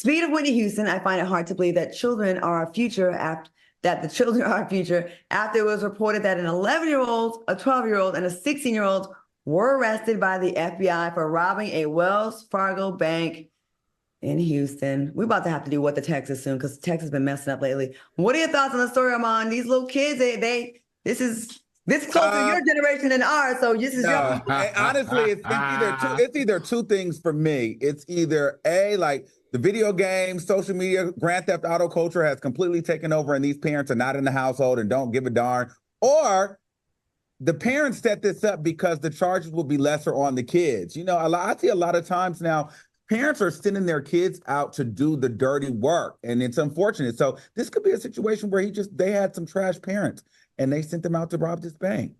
Speaking of Whitney Houston, I find it hard to believe that children are our future after it was reported that an 11-year-old, a 12-year-old, and a 16-year-old were arrested by the FBI for robbing a Wells Fargo bank in Houston. We're about to have to do What the Texas soon because Texas has been messing up lately. What are your thoughts on the story, Armand? These little kids, this is closer to your generation than ours. So this is your honestly, it's either two things for me. It's either like the video game, social media, Grand Theft Auto culture has completely taken over, and these parents are not in the household and don't give a darn, or the parents set this up because the charges will be lesser on the kids. I see a lot of times now, parents are sending their kids out to do the dirty work, and it's unfortunate. So this could be a situation where they had some trash parents, and they sent them out to rob this bank.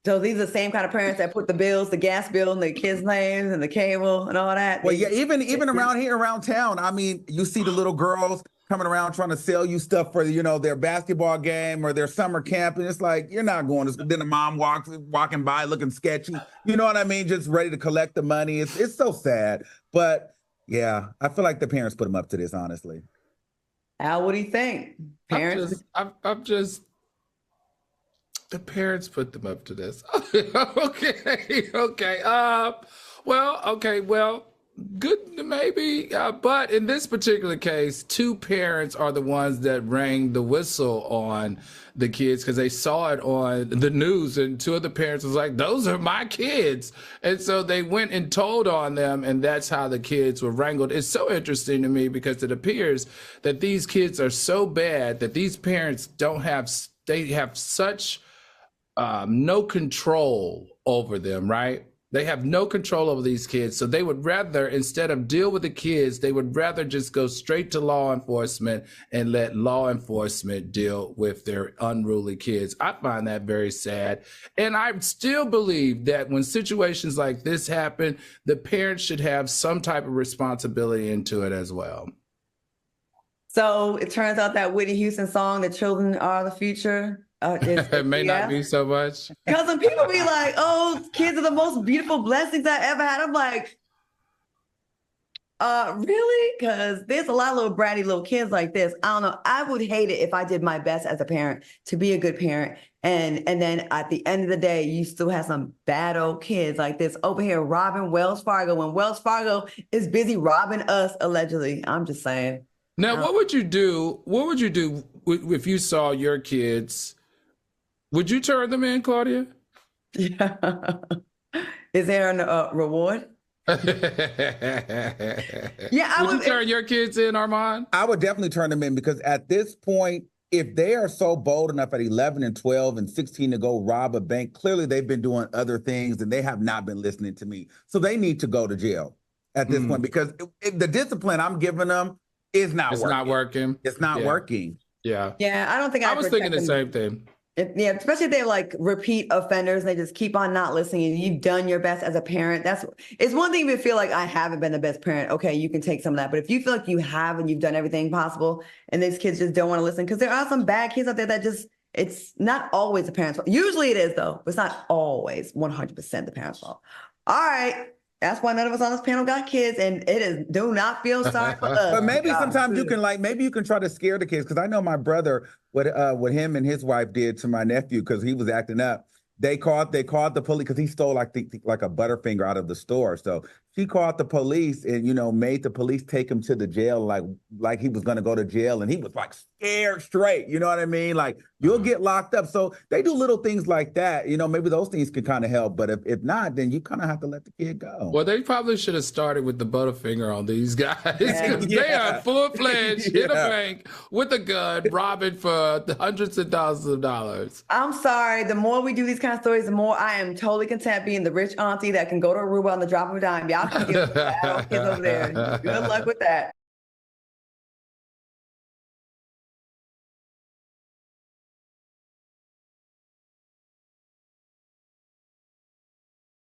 So these are the same kind of parents that put the bills, the gas bill, and the kids' names, and the cable, and all that. Well, yeah, even around here, around town. I mean, you see the little girls coming around trying to sell you stuff for their basketball game or their summer camp, and it's like you're not going to. Then the mom walking by looking sketchy. You know what I mean? Just ready to collect the money. It's so sad, but yeah, I feel like the parents put them up to this. Honestly, Al, what do you think? Parents, I'm just. The parents put them up to this. Okay. Well, good, maybe. But in this particular case, two parents are the ones that rang the whistle on the kids because they saw it on the news, and two of the parents was like, those are my kids. And so they went and told on them, and that's how the kids were wrangled. It's so interesting to me because it appears that these kids are so bad that these parents they have such no control over them, right? They have no control over these kids. So they would rather, instead of deal with the kids, they would rather just go straight to law enforcement and let law enforcement deal with their unruly kids. I find that very sad. And I still believe that when situations like this happen, the parents should have some type of responsibility into it as well. So it turns out that Whitney Houston song, "The Children Are the Future," it may not be so much. Because when people be like, "Oh, kids are the most beautiful blessings I ever had," I'm like, really? Because there's a lot of little bratty little kids like this. I don't know. I would hate it if I did my best as a parent to be a good parent, and then at the end of the day, you still have some bad old kids like this over here robbing Wells Fargo when Wells Fargo is busy robbing us allegedly. I'm just saying. Now, what would you do? What would you do if you saw your kids? Would you turn them in, Claudia? Yeah. Is there a reward? Yeah, would you turn your kids in, Armand? I would definitely turn them in because at this point, if they are so bold enough at 11 and 12 and 16 to go rob a bank, clearly they've been doing other things and they have not been listening to me. So they need to go to jail at this point because the discipline I'm giving them is not working. It's not working. It's not working. Yeah. Yeah, I don't think I was thinking the same thing. Yeah, especially if they're like repeat offenders and they just keep on not listening and you've done your best as a parent. It's one thing if you feel like I haven't been the best parent. Okay, you can take some of that. But if you feel like you have and you've done everything possible and these kids just don't want to listen, because there are some bad kids out there that it's not always the parents' fault. Usually it is though, but it's not always 100% the parents' fault. All right. That's why none of us on this panel got kids, and do not feel sorry for us. But maybe sometimes you can try to scare the kids, because I know my brother, what him and his wife did to my nephew because he was acting up. They called the police because he stole like a Butterfinger out of the store. So she called the police and made the police take him to the jail like he was going to go to jail, and he was like scared straight. You know what I mean? Like you'll get locked up. So they do little things like that. Maybe those things can kind of help. But if not, then you kind of have to let the kid go. Well, they probably should have started with the Butterfinger on these guys. They are full-fledged in a bank with a gun, robbing for hundreds of thousands of dollars. I'm sorry. The more we do these kind of stories, the more I am totally content being the rich auntie that can go to Aruba on the drop of a dime. Y'all can get kids over there. Good luck with that.